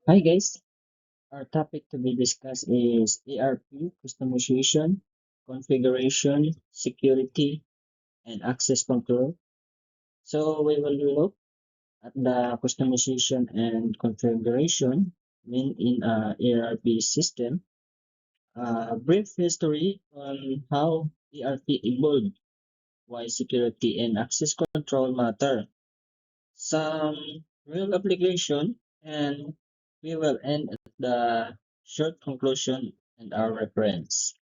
Hi guys, our topic to be discussed is ERP customization, configuration, security, and access control. So we will look at the customization and configuration mean in a ERP system, a brief history on how ERP evolved, why security and access control matter, some real application, and we will end at the short conclusion and our reference.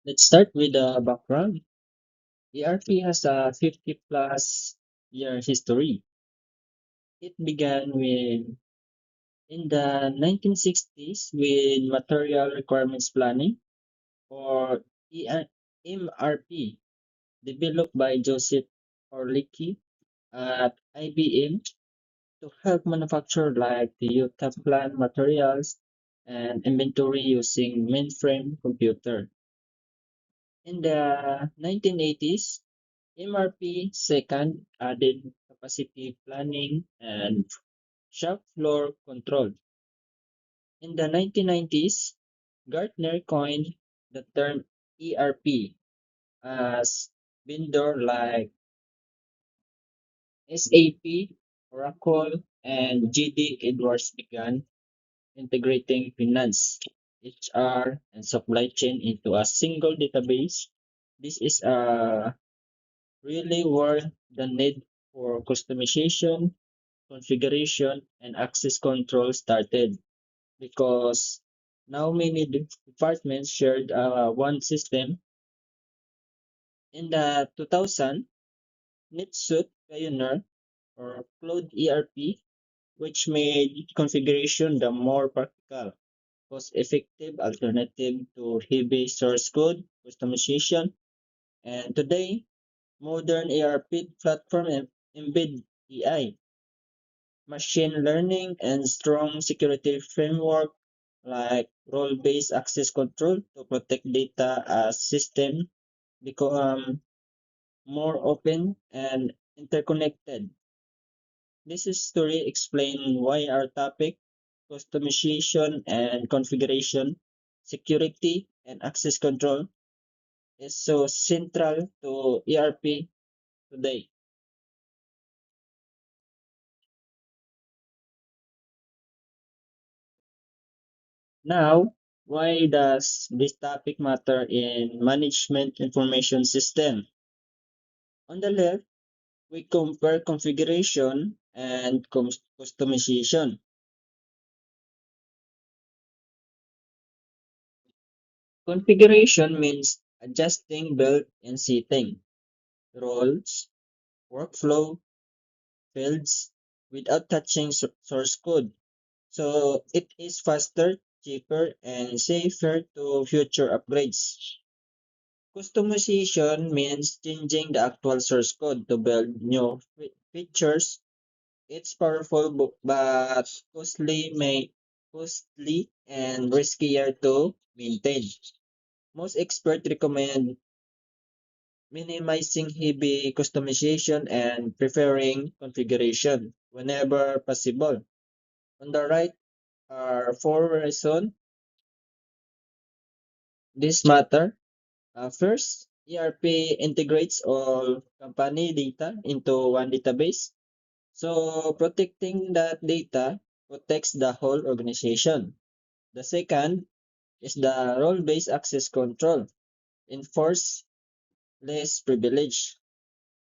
Let's start with the background. ERP has a 50 plus year history. It began in the 1960s with material requirements planning or MRP developed by Joseph Orlicki at IBM to help manufacture like the Utah plant materials and inventory using mainframe computer. In the 1980s, MRP second added capacity planning and shop floor control. In the 1990s, Gartner coined the term ERP as vendor like SAP, Oracle, and GD Edwards began integrating finance, HR, and supply chain into a single database. This is really where the need for customization, configuration, and access control started because now many departments shared one system. In the 2000, NetSuite Pioneer or Cloud ERP, which made configuration the more practical, cost-effective alternative to heavy source code customization. And today, modern ERP platform embed AI, machine learning, and strong security framework like role-based access control to protect data as system become more open and interconnected. This story explains why our topic, customization and configuration, security and access control, is so central to ERP today. Now, why does this topic matter in management information system? On the left, we compare configuration and customization. Configuration means adjusting built-in setting, roles, workflow, fields without touching source code. So it is faster, cheaper, and safer to future upgrades. Customization means changing the actual source code to build new features. It's powerful but costly and riskier to maintain. Most experts recommend minimizing heavy customization and preferring configuration whenever possible. On the right are four reasons this matter. First, ERP integrates all company data into one database. So protecting that data protects the whole organization. The second is the role-based access control. Enforce less privilege.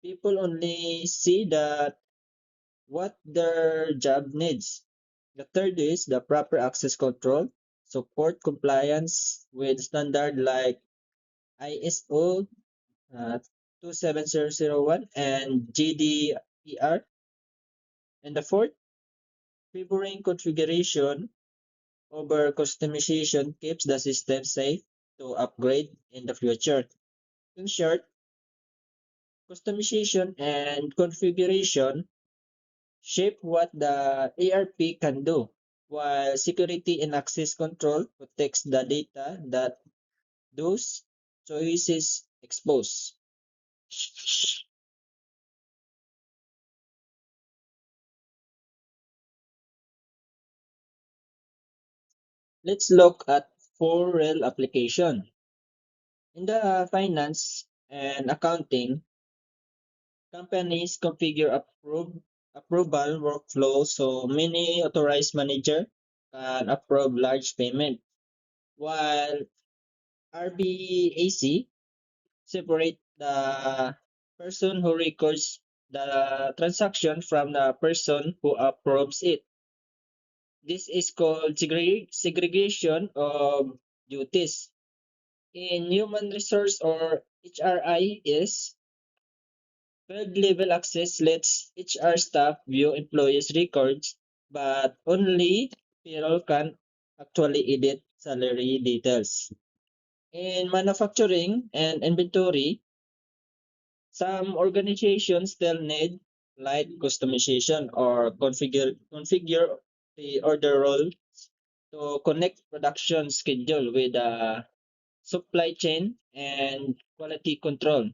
People only see that what their job needs. The third is the proper access control. Support compliance with standard like ISO 27001 and GDPR. And the fourth, favoring configuration over customization keeps the system safe to upgrade in the future. In short, customization and configuration shape what the ERP can do, while security and access control protects the data that those choices expose. Let's look at four real application. In the finance and accounting, companies configure approval workflow so many authorized manager can approve large payment, while RBAC separate the person who records the transaction from the person who approves it. This is called segregation of duties. In human resource or HRIS, third level access lets HR staff view employees' records, but only payroll can actually edit salary details. In manufacturing and inventory, some organizations still need light customization or configure the order role to connect production schedule with the supply chain and quality control.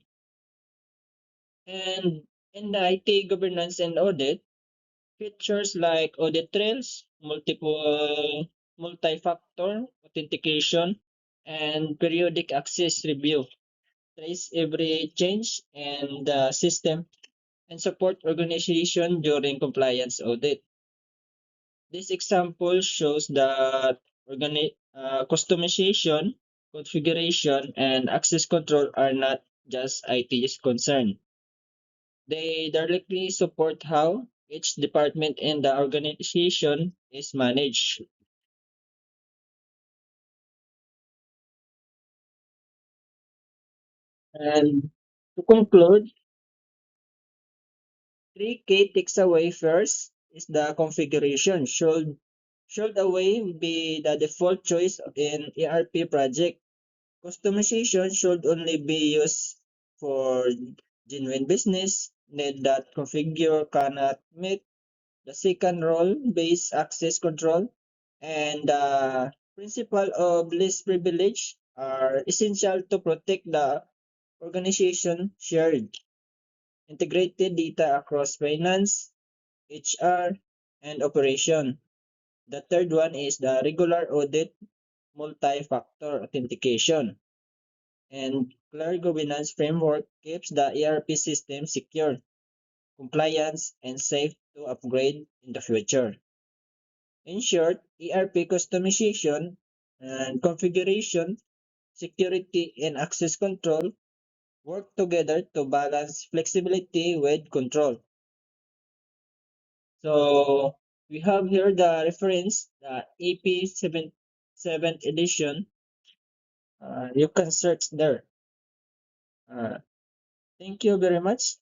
And in the IT governance and audit, features like audit trails, multi-factor authentication, and periodic access review trace every change in the system and support organization during compliance audit. This example shows that customization, configuration, and access control are not just IT's concern. They directly support how each department in the organization is managed. And to conclude, three key takes away first is the configuration. Should away be the default choice in ERP project. Customization should only be used for genuine business need that configure cannot meet. The second role-based access control and the principle of least privilege are essential to protect the organization shared integrated data across finance, HR, and operation. The third one is the regular audit multi-factor authentication. And clear governance framework keeps the ERP system secure, compliant, and safe to upgrade in the future. In short, ERP customization and configuration, security, and access control work together to balance flexibility with control. So we have here the reference, the EP 7th edition. You can search there. Uh, Thank you very much.